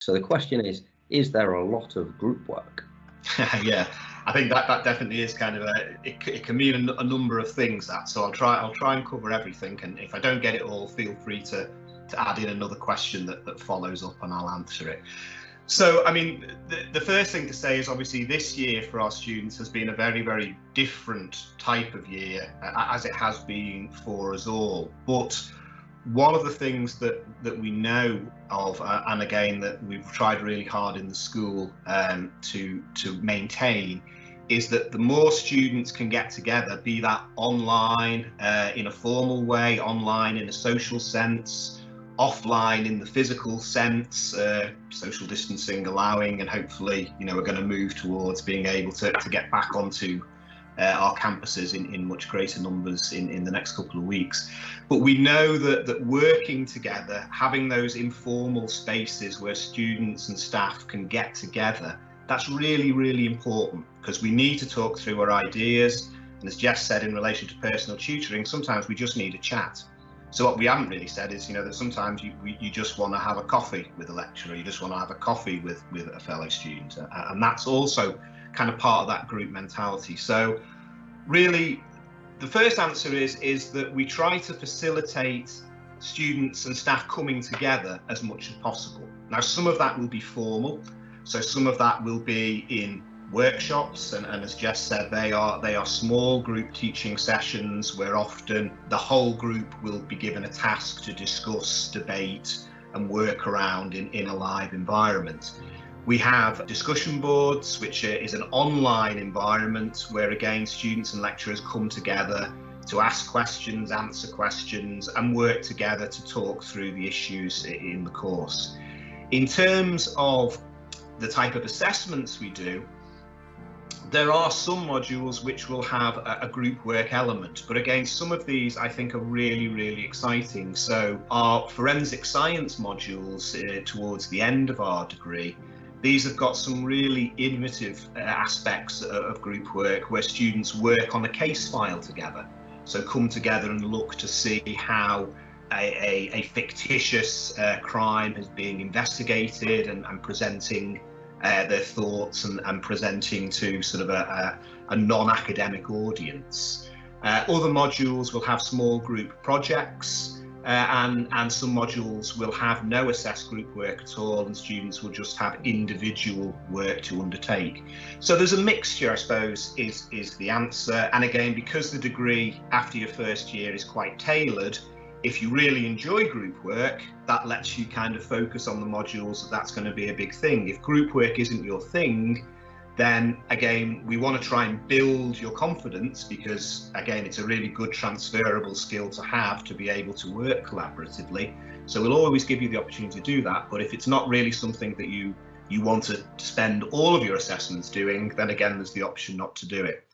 So the question is there a lot of group work? Yeah, I think that definitely is kind of it can mean a number of things, that, so I'll try and cover everything, and if I don't get it all, feel free to add in another question that follows up and I'll answer it. So, I mean, the first thing to say is obviously this year for our students has been a very, very different type of year, as it has been for us all. But one of the things that we know of, and again that we've tried really hard in the school to maintain, is that the more students can get together, be that online in a formal way, online in a social sense, offline in the physical sense, social distancing allowing, and hopefully, you know, we're going to move towards being able to get back onto our campuses in much greater numbers in the next couple of weeks. But we know that working together, having those informal spaces where students and staff can get together, that's really, really important, because we need to talk through our ideas. And as Jess said, in relation to personal tutoring, sometimes we just need a chat. So what we haven't really said is, you know, that sometimes you just want to have a coffee with a lecturer, you just want to have a coffee with a fellow student, and that's also kind of part of that group mentality. So really, the first answer is that we try to facilitate students and staff coming together as much as possible. Now, some of that will be formal, so some of that will be in workshops, and as Jess said, they are small group teaching sessions where often the whole group will be given a task to discuss, debate and work around in a live environment. We have discussion boards, which is an online environment where again students and lecturers come together to ask questions, answer questions and work together to talk through the issues in the course. In terms of the type of assessments we do, there are some modules which will have a group work element, but again, some of these I think are really, really exciting. So our forensic science modules towards the end of our degree, these have got some really innovative aspects of group work where students work on a case file together. So come together and look to see how a fictitious crime is being investigated and presenting their thoughts and presenting to sort of a non-academic audience. Other modules will have small group projects, and some modules will have no assessed group work at all, and students will just have individual work to undertake. So there's a mixture, I suppose, is the answer. And again, because the degree after your first year is quite tailored, if you really enjoy group work, that lets you kind of focus on the modules that's going to be a big thing. If group work isn't your thing, then again, we want to try and build your confidence, because again, it's a really good transferable skill to have to be able to work collaboratively. So we'll always give you the opportunity to do that. But if it's not really something that you want to spend all of your assessments doing, then again, there's the option not to do it.